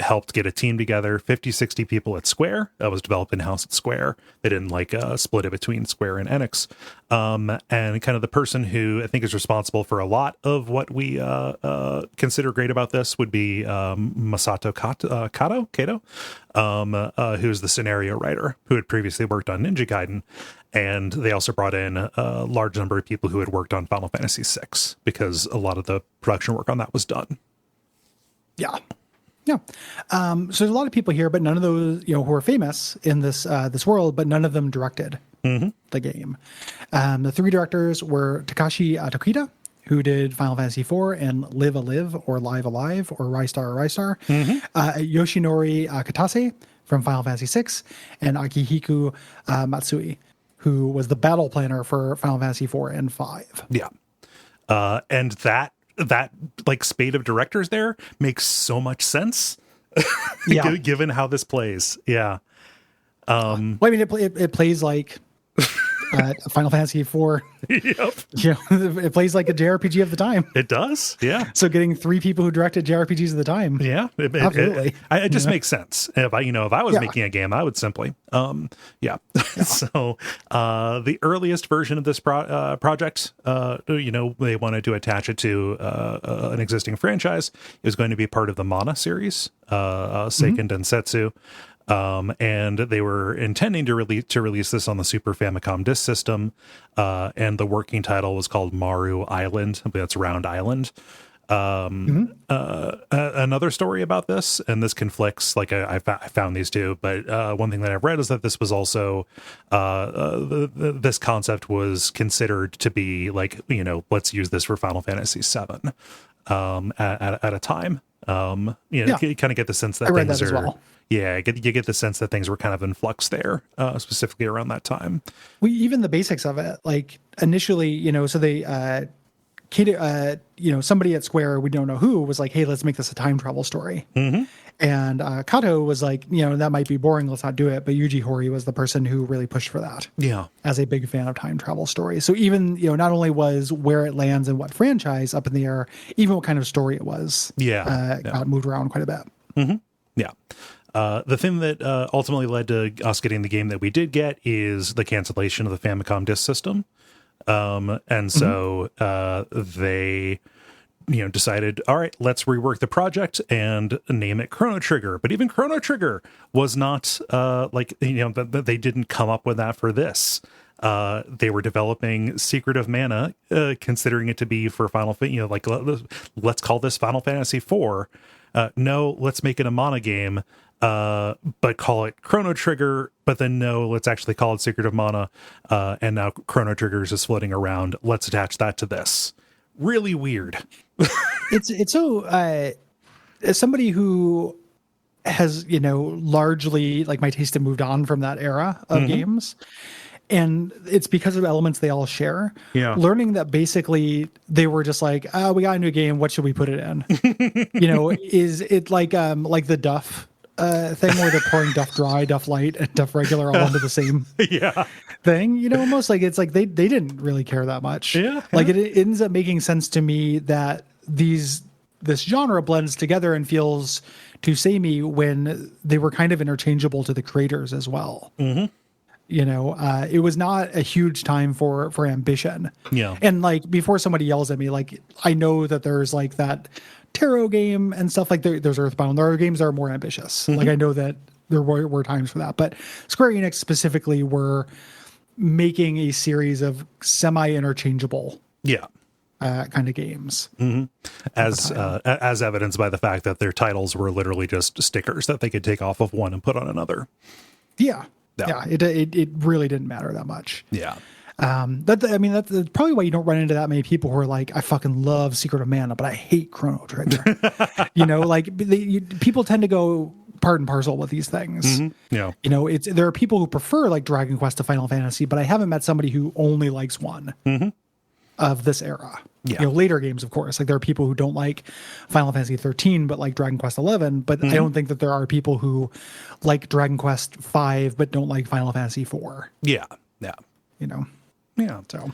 helped get a team together, 60 people at Square. That was developed in-house at Square. They didn't split it between Square and Enix. And kind of the person who I think is responsible for a lot of what we consider great about this would be Masato Kato, who's the scenario writer who had previously worked on Ninja Gaiden. And they also brought in a large number of people who had worked on Final Fantasy VI, because a lot of the production work on that was done.
Yeah. Yeah. So there's a lot of people here, but none of those, who are famous in this world, but none of them directed the game. The three directors were Takashi Tokita, who did Final Fantasy IV and Live Alive or Live Alive or Rystar or Rystar. Yoshinori Katase from Final Fantasy VI, and Akihiko Matsui, who was the battle planner for Final Fantasy IV and V.
Yeah. And that like spade of directors there makes so much sense. Given how this plays. Yeah.
Well, I mean, it plays like Final Fantasy IV.
Yep.
It plays like a JRPG of the time.
It does. Yeah.
So getting three people who directed JRPGs of the time.
Yeah.
Absolutely.
It just makes sense. If I was making a game, I would simply, So, the earliest version of this project, they wanted to attach it to an existing franchise. It was going to be part of the Mana series, Seiken Densetsu. And they were intending to release this on the Super Famicom disk system, and the working title was called Maru Island. That's Round Island. Another story about this, and this conflicts, like I found these two, but one thing that I've read is that this was also this concept was considered to be like, let's use this for Final Fantasy VII at a time. You kind of get the sense that things are. Well. Yeah, you get the sense that things were kind of in flux there, specifically around that time.
Even the basics of it, like initially, so they, somebody at Square, we don't know who, was like, hey, let's make this a time travel story. And Kato was like, that might be boring, let's not do it. But Yuji Horii was the person who really pushed for that. Yeah. As a big fan of time travel stories. So even, not only was where it lands and what franchise up in the air, even what kind of story it was. Got moved around quite a bit.
Yeah. The thing that ultimately led to us getting the game that we did get is the cancellation of the Famicom disk system. And so they, decided, all right, let's rework the project and name it Chrono Trigger. But even Chrono Trigger was not they didn't come up with that for this. They were developing Secret of Mana, considering it to be for Final Fantasy, let's call this Final Fantasy IV. No, let's make it a Mana game, but call it Chrono Trigger. But then no, let's actually call it Secret of Mana. And now Chrono Trigger is just floating around. Let's attach that to this. Really weird.
It's so as somebody who has largely, like, my taste had moved on from that era of games. And it's because of elements they all share. Yeah. Learning that basically they were just like, we got a new game. What should we put it in? Is it like the Duff thing where they're pouring Duff Dry, Duff Light, and Duff Regular all into the same thing. You know, almost like it's like they didn't really care that much.
Yeah.
Like it ends up making sense to me that this genre blends together and feels too samey when they were kind of interchangeable to the creators as well.
Mm-hmm.
You know, it was not a huge time for ambition.
Yeah.
And like before somebody yells at me, like I know that there's like that tarot game and stuff like there's Earthbound. There are games that are more ambitious.
Mm-hmm.
Like I know that there were times for that, but Square Enix specifically were making a series of semi-interchangeable kind of games.
Mm-hmm. As evidenced by the fact that their titles were literally just stickers that they could take off of one and put on another.
Yeah. It really didn't matter that much.
Yeah.
That's probably why you don't run into that many people who are like, I fucking love Secret of Mana, but I hate Chrono Trigger. You know, like people tend to go part and parcel with these things.
Mm-hmm. Yeah.
You know, there are people who prefer like Dragon Quest to Final Fantasy, but I haven't met somebody who only likes one of this era.
Yeah.
You know, later games, of course, like there are people who don't like Final Fantasy 13, but like Dragon Quest 11. But I don't think that there are people who like Dragon Quest 5, but don't like Final Fantasy 4.
Yeah. Yeah.
You know?
Yeah.
So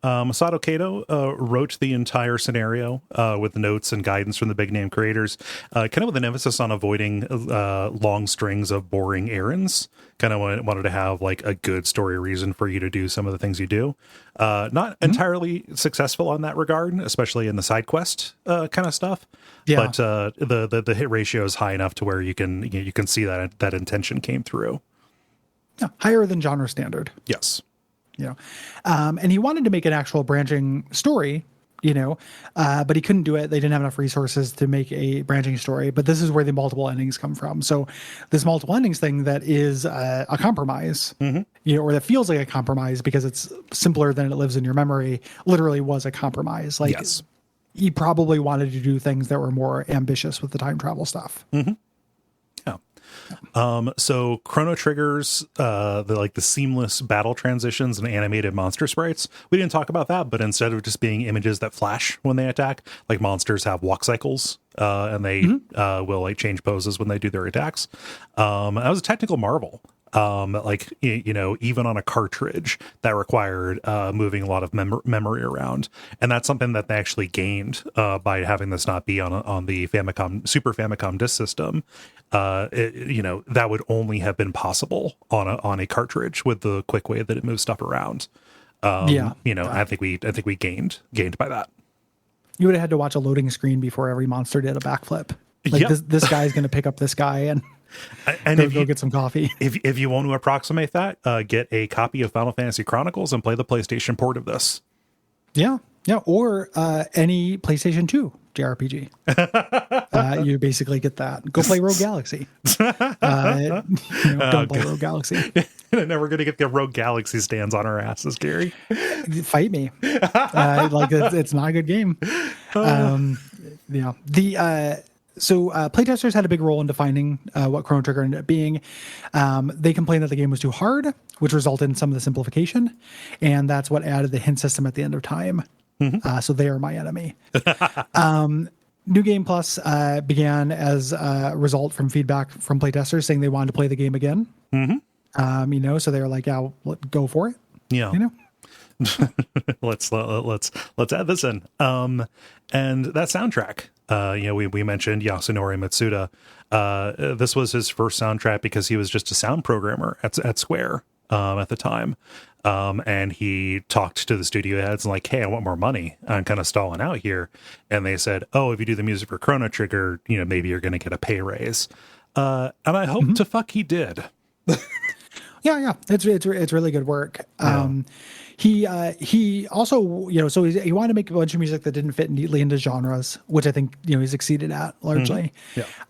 Masato Kato wrote the entire scenario with notes and guidance from the big name creators, kind of with an emphasis on avoiding long strings of boring errands. Kind of wanted to have like a good story reason for you to do some of the things you do. Not entirely successful on that regard, especially in the side quest kind of stuff.
Yeah.
But the hit ratio is high enough to where you can see that intention came through.
Yeah, higher than genre standard.
Yes.
You know, and he wanted to make an actual branching story, you know, but he couldn't do it. They didn't have enough resources to make a branching story, but this is where the multiple endings come from. So this multiple endings thing that is a compromise, you know, or that feels like a compromise because it's simpler than it lives in your memory, literally was a compromise. Like he probably wanted to do things that were more ambitious with the time travel stuff.
Mm-hmm. So Chrono Trigger's the seamless battle transitions and animated monster sprites. We didn't talk about that, but instead of just being images that flash when they attack, like monsters have walk cycles, and they will like change poses when they do their attacks. That was a technical marvel. You know, even on a cartridge that required moving a lot of memory around, and that's something that they actually gained by having this not be on the Super Famicom disk system. You know, that would only have been possible on a cartridge with the quick way that it moves stuff around. You know, I think we gained by that.
You would have had to watch a loading screen before every monster did a backflip. Like this guy's going to pick up this guy and go get some coffee.
If you want to approximate that, get a copy of Final Fantasy Chronicles and play the PlayStation port of this.
Yeah, or any PlayStation 2 JRPG. You basically get that. Go play Rogue Galaxy. Don't play Rogue Galaxy.
I'm never going to get the Rogue Galaxy stands on our asses, Gary.
Fight me. It's not a good game. So playtesters had a big role in defining what Chrono Trigger ended up being. They complained that the game was too hard, which resulted in some of the simplification, and that's what added the hint system at the end of time. So they are my enemy. New Game Plus began as a result from feedback from playtesters saying they wanted to play the game again. You know, so they were like, "Yeah, go for it."
Yeah,
you know.
let's add this in. And that soundtrack. You know, we mentioned Yasunori Mitsuda. This was his first soundtrack because he was just a sound programmer at Square at the time. And he talked to the studio heads and like, hey, I want more money. I'm kind of stalling out here. And they said, oh, if you do the music for Chrono Trigger, you know, maybe you're going to get a pay raise. And I hope to fuck he did.
Yeah. It's really good work. He also, you know, so he wanted to make a bunch of music that didn't fit neatly into genres, which I think, you know, he succeeded at largely.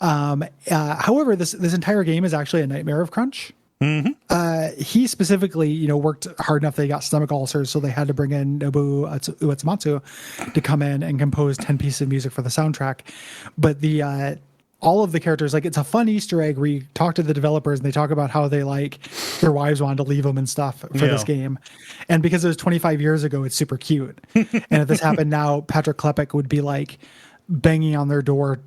However, this entire game is actually a nightmare of crunch. He specifically, you know, worked hard enough that he got stomach ulcers, so they had to bring in Nobuo Uematsu to come in and compose 10 pieces of music for the soundtrack. But all of the characters, like, it's a fun Easter egg where you talk to the developers and they talk about how they, like, their wives wanted to leave them and stuff for this game. And because it was 25 years ago, it's super cute. And if this happened now, Patrick Klepek would be like banging on their door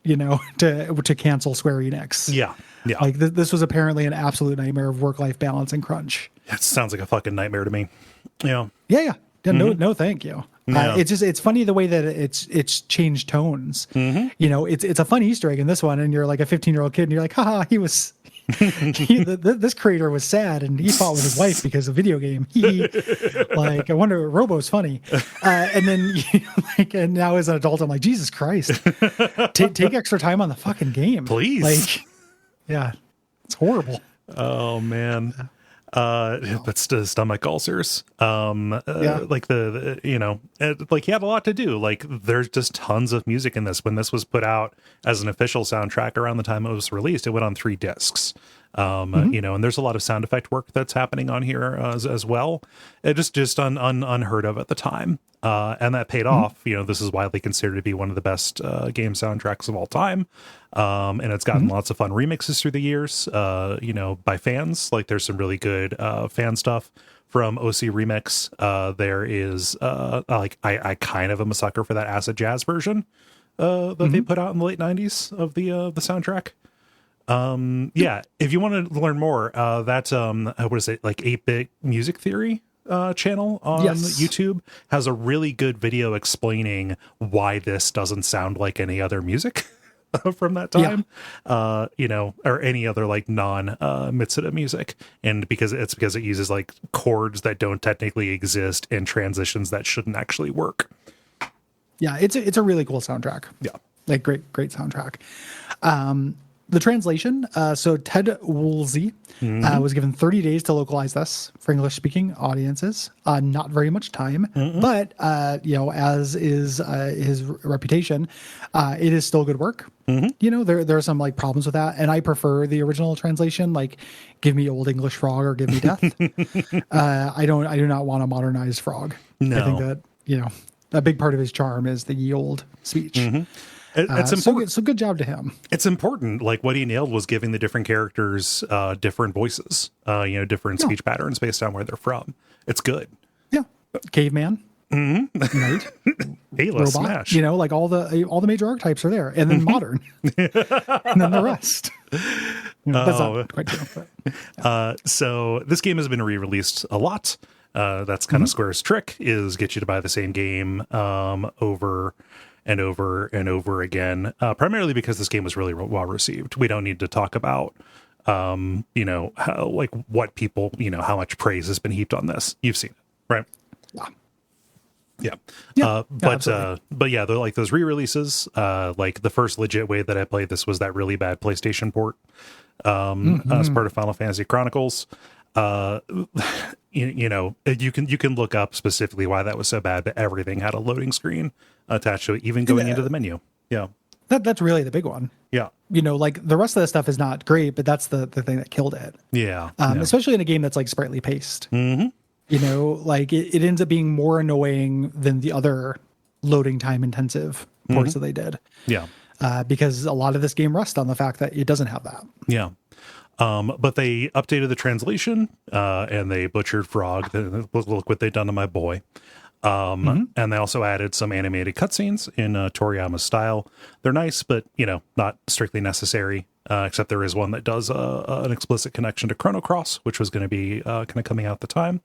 to cancel Square Enix.
Yeah. Yeah.
Like this was apparently an absolute nightmare of work-life balance and crunch.
It sounds like a fucking nightmare to me. Yeah.
Yeah. No, thank you.
Yeah.
It's funny the way that it's changed tones. It's a fun Easter egg in this one, and you're like a 15-year-old kid, and you're like, haha, this creator was sad, and he fought with his wife because of video game. Like, I wonder, Robo's funny. And then, and now as an adult, I'm like, Jesus Christ, take extra time on the fucking game,
please.
Like, yeah, it's horrible.
Oh man. But stomach ulcers. Like like he had a lot to do. Like there's just tons of music in this. When this was put out as an official soundtrack around the time it was released, it went on 3 discs. And there's a lot of sound effect work that's happening on here as well. It just unheard of at the time. And that paid off. This is widely considered to be one of the best game soundtracks of all time. And it's gotten lots of fun remixes through the years, by fans. Like there's some really good fan stuff from OC Remix. There is I kind of am a sucker for that acid jazz version that they put out in the late 90s of the soundtrack. If you want to learn more, that's what is it, like 8-Bit Music Theory channel on YouTube has a really good video explaining why this doesn't sound like any other music from that time, or any other like non Mitsuda music, and because it uses like chords that don't technically exist and transitions that shouldn't actually work.
Yeah, it's a really cool soundtrack.
Yeah,
like great soundtrack. The translation, so Ted Woolsey was given 30 days to localize this for English-speaking audiences. Not very much time, but, as is his reputation, it is still good work. There are some like problems with that, and I prefer the original translation, like give me old English frog or give me death. I do not want a modernized frog.
No.
I think that, a big part of his charm is the ye old speech.
It's important.
So good job to him.
It's important. Like what he nailed was giving the different characters different voices, different speech patterns based on where they're from. It's good.
Yeah. Caveman. Knight.
Robot. Smash.
Like all the major archetypes are there, and then modern, and then the rest. That's not quite true. But,
so this game has been re-released a lot. That's kind of Square's trick, is get you to buy the same game over and over and over again, primarily because this game was really well received. We don't need to talk about, how, like what people, how much praise has been heaped on this. You've seen it, right? Yeah. But yeah, they're like those re-releases. Like the first legit way that I played this was that really bad PlayStation port, as part of Final Fantasy Chronicles. You can look up specifically why that was so bad, but everything had a loading screen attached to it, even going into the menu. Yeah.
That's really the big one.
Yeah.
Like the rest of the stuff is not great, but that's the thing that killed it.
Yeah.
Especially in a game that's like sprightly paced. Like it ends up being more annoying than the other loading time intensive ports that they did.
Yeah.
Because a lot of this game rests on the fact that it doesn't have that.
Yeah. But they updated the translation, and they butchered Frog. Look what they've done to my boy. And they also added some animated cutscenes in Toriyama's style. They're nice, but, not strictly necessary, except there is one that does an explicit connection to Chrono Cross, which was going to be kind of coming out at the time.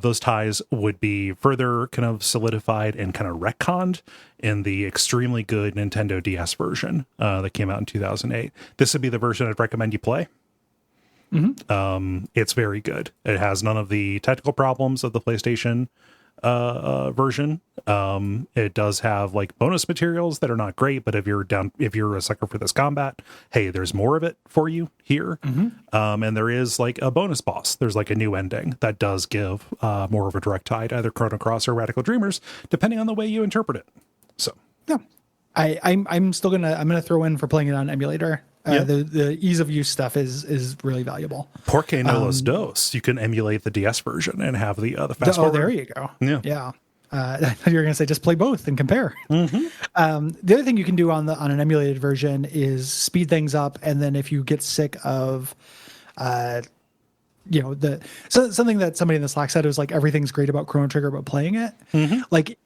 Those ties would be further kind of solidified and kind of retconned in the extremely good Nintendo DS version that came out in 2008. This would be the version I'd recommend you play. It's very good. It has none of the technical problems of the PlayStation version. It does have like bonus materials that are not great, but if you're a sucker for this combat, hey, there's more of it for you here. And there is like a bonus boss. There's like a new ending that does give more of a direct tie to either Chrono Cross or Radical Dreamers, depending on the way you interpret it. So
yeah, I'm still gonna throw in for playing it on emulator. The ease of use stuff is really valuable.
Porque no los dos. You can emulate the DS version and have the fast forward.
Oh, there you go.
Yeah.
I thought you were going to say just play both and compare. The other thing you can do on an emulated version is speed things up, and then if you get sick of, something that somebody in the Slack said was like everything's great about Chrono Trigger, but playing it, like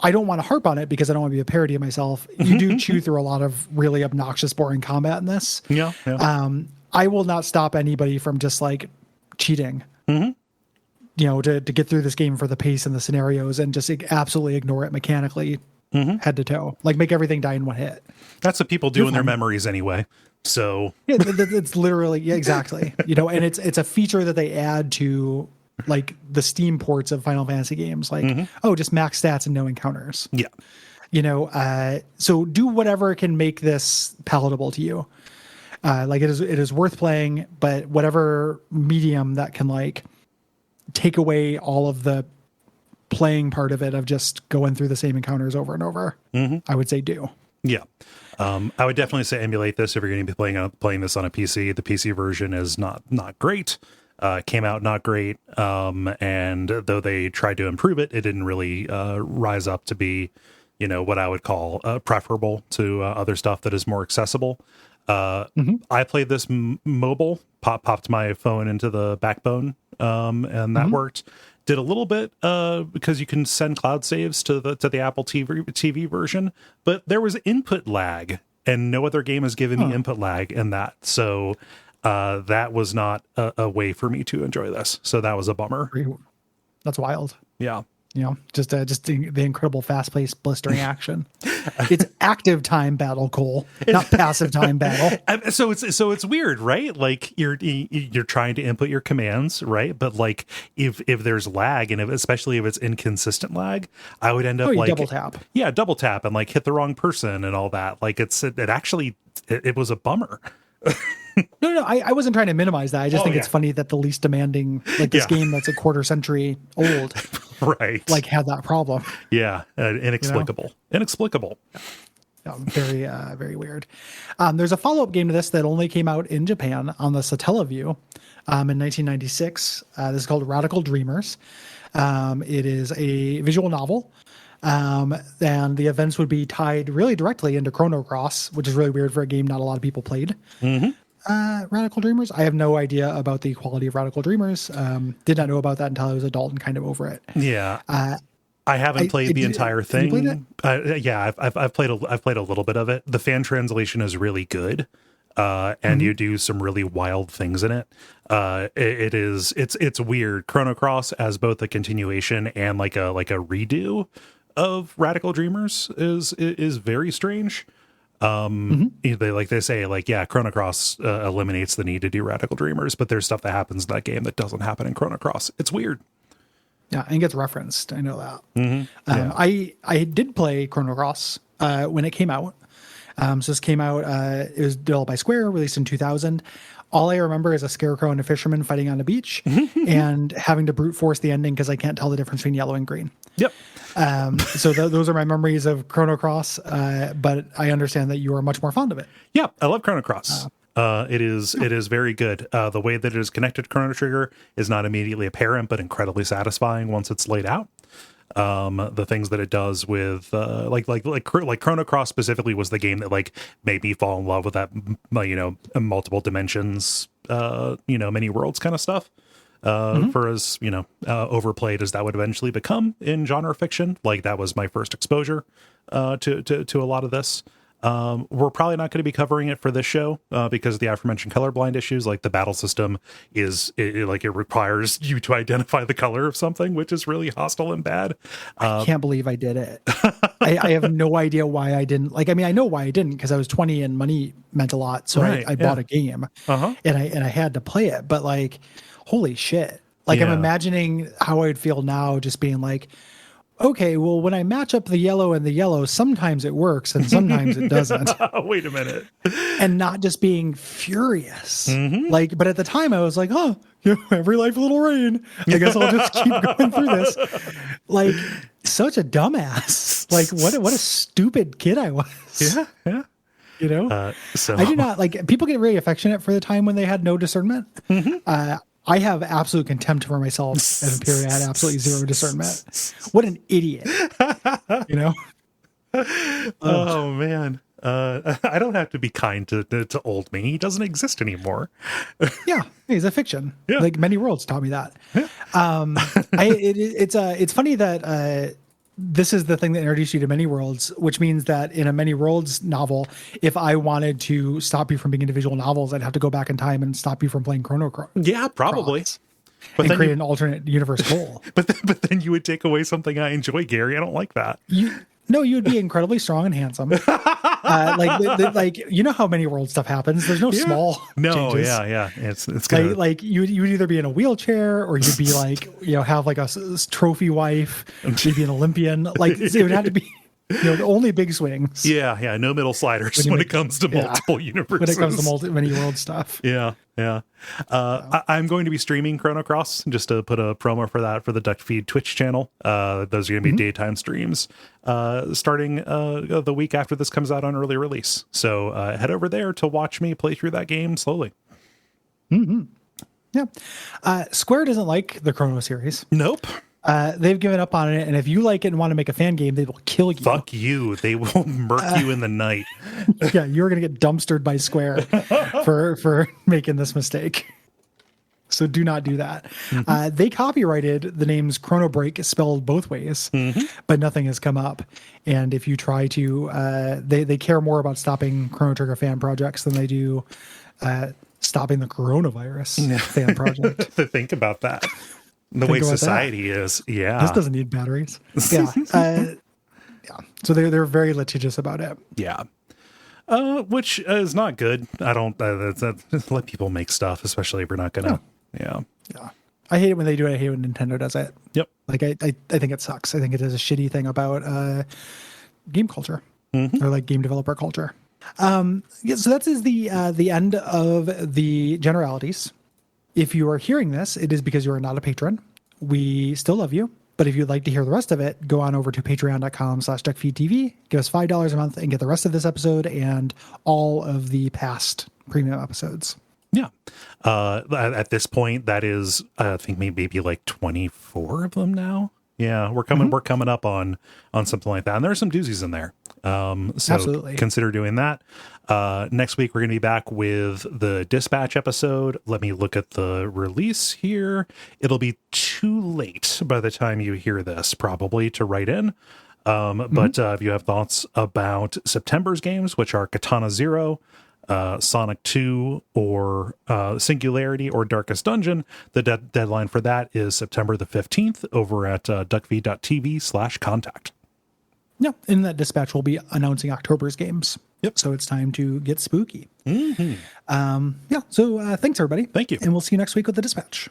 I don't want to harp on it because I don't want to be a parody of myself. You do chew through a lot of really obnoxious, boring combat in this.
Yeah.
I will not stop anybody from just like cheating, to get through this game for the pace and the scenarios and just absolutely ignore it mechanically, head to toe. Like make everything die in one hit.
That's what people do in their memories anyway. So
yeah, it's literally, exactly. And it's a feature that they add to like the Steam ports of Final Fantasy games, like, just max stats and no encounters.
Yeah.
So do whatever can make this palatable to you. Like it is worth playing, but whatever medium that can like take away all of the playing part of it of just going through the same encounters over and over, I would say do.
Yeah. I would definitely say emulate this if you're going to be playing this on a PC. The PC version is not great. Came out not great, and though they tried to improve it, it didn't really rise up to be, what I would call preferable to other stuff that is more accessible. I played this mobile, popped my phone into the Backbone, and that worked. Did a little bit because you can send cloud saves to the Apple TV version, but there was input lag, and no other game has given me input lag in that. So that was not a way for me to enjoy this. So that was a bummer.
That's wild.
Yeah.
Just the incredible fast-paced blistering action. It's active time battle, Cole, not passive time battle.
So it's weird, right? Like you're trying to input your commands, right? But like if there's lag, and especially if it's inconsistent lag, I would end up like
double tap.
Yeah, double tap and like hit the wrong person and all that. Like it was a bummer.
No, I wasn't trying to minimize that. I just think it's funny that the least demanding, like this game that's a quarter century old,
right?
Like had that problem.
Yeah, inexplicable. Inexplicable.
Very, very weird. There's a follow-up game to this that only came out in Japan on the Satellaview in 1996. This is called Radical Dreamers. It is a visual novel. And the events would be tied really directly into Chrono Cross, which is really weird for a game not a lot of people played. Radical Dreamers. I have no idea about the quality of Radical Dreamers. Did not know about that until I was adult and kind of over it.
Yeah. I haven't played the entire thing.
You played it?
Yeah, I've played a little bit of it. The fan translation is really good. And you do some really wild things in it. It's weird. Chrono Cross as both a continuation and like a redo of Radical Dreamers is very strange. They say like, yeah, Chrono Cross eliminates the need to do Radical Dreamers, but there's stuff that happens in that game that doesn't happen in Chrono Cross. It's weird.
Yeah, and gets referenced. I know that. I did play Chrono Cross when it came out. So this came out, it was developed by Square, released in 2000. All I remember is a scarecrow and a fisherman fighting on a beach and having to brute force the ending because I can't tell the difference between yellow and green.
Yep.
So those are my memories of Chrono Cross, but I understand that you are much more fond of it.
Yeah, I love Chrono Cross. It is very good. The way that it is connected to Chrono Trigger is not immediately apparent, but incredibly satisfying once it's laid out. The things that it does with like Chrono Cross specifically was the game that like made me fall in love with that multiple dimensions many worlds kind of stuff. For as overplayed as that would eventually become in genre fiction, like that was my first exposure to a lot of this. We're probably not going to be covering it for this show because of the aforementioned colorblind issues. Like the battle system it requires you to identify the color of something, which is really hostile and bad.
I can't believe I did it. I have no idea why I didn't. Like, I mean, I know why I didn't because I was 20 and money meant a lot. So I bought a game and I had to play it. But like, holy shit. Like I'm imagining how I'd feel now just being like, okay, well, when I match up the yellow and the yellow, sometimes it works and sometimes it doesn't.
Wait a minute.
And not just being furious. Like, but at the time I was like, oh, every life a little rain. I guess I'll just keep going through this. Like, such a dumbass. Like, what a stupid kid I was.
Yeah. So
I do not like people get really affectionate for the time when they had no discernment. I have absolute contempt for myself as a period. I had absolutely zero discernment. What an idiot.
Oh man. I don't have to be kind to old me. He doesn't exist anymore.
Yeah, he's a fiction. Like many worlds taught me that.
Yeah.
It's funny that this is the thing that introduced you to many worlds, which means that in a many worlds novel, if I wanted to stop you from being individual novels, I'd have to go back in time and stop you from playing
Yeah, probably.
But and create an alternate universe goal.
But then you would take away something I enjoy, Gary. I don't like that.
No, you would be incredibly strong and handsome. Like you know how many world stuff happens. There's no small changes.
Yeah. It's gonna...
like you would either be in a wheelchair or you'd be like have like a trophy wife. You'd be an Olympian. Like it would have to be only big swings.
Yeah. No middle sliders when it comes to multiple universes.
When it comes to many world stuff.
Yeah. I'm going to be streaming Chrono Cross, just to put a promo for that for the Duckfeed Twitch channel. Those are going to be daytime streams starting the week after this comes out on early release. So head over there to watch me play through that game slowly.
Yeah. Square doesn't like the Chrono series.
Nope.
They've given up on it, and if you like it and want to make a fan game, they will kill you.
Fuck you. They will murk you in the night.
Yeah, you're going to get dumpstered by Square for making this mistake. So do not do that. They copyrighted the names Chrono Break spelled both ways, but nothing has come up. And if you try to, they care more about stopping Chrono Trigger fan projects than they do stopping the coronavirus fan project.
Think about that. The way society is,
This doesn't need batteries. Yeah. So they're very litigious about it.
Yeah. Which is not good. I don't let people make stuff, especially if we're not gonna. Yeah.
I hate it when they do it. I hate when Nintendo does it.
Yep.
Like I think it sucks. I think it is a shitty thing about game culture or like game developer culture. So that is the end of the generalities. If you are hearing this, it is because you are not a patron. We still love you. But if you'd like to hear the rest of it, go on over to patreon.com/Duckfeed.tv. Give us $5 a month and get the rest of this episode and all of the past premium episodes.
Yeah. At this point, that is, I think maybe like 24 of them now. Yeah, we're coming up on something like that. And there are some doozies in there. So absolutely. Consider doing that. Next week, we're going to be back with the Dispatch episode. Let me look at the release here. It'll be too late by the time you hear this, probably, to write in. But if you have thoughts about September's games, which are Katana Zero, Sonic 2, or Singularity, or Darkest Dungeon, the deadline for that is September the 15th over at Duckfeed.tv/contact.
Yeah, in that Dispatch, we'll be announcing October's games. Yep. So it's time to get spooky. So thanks, everybody.
Thank you.
And we'll see you next week with the Dispatch.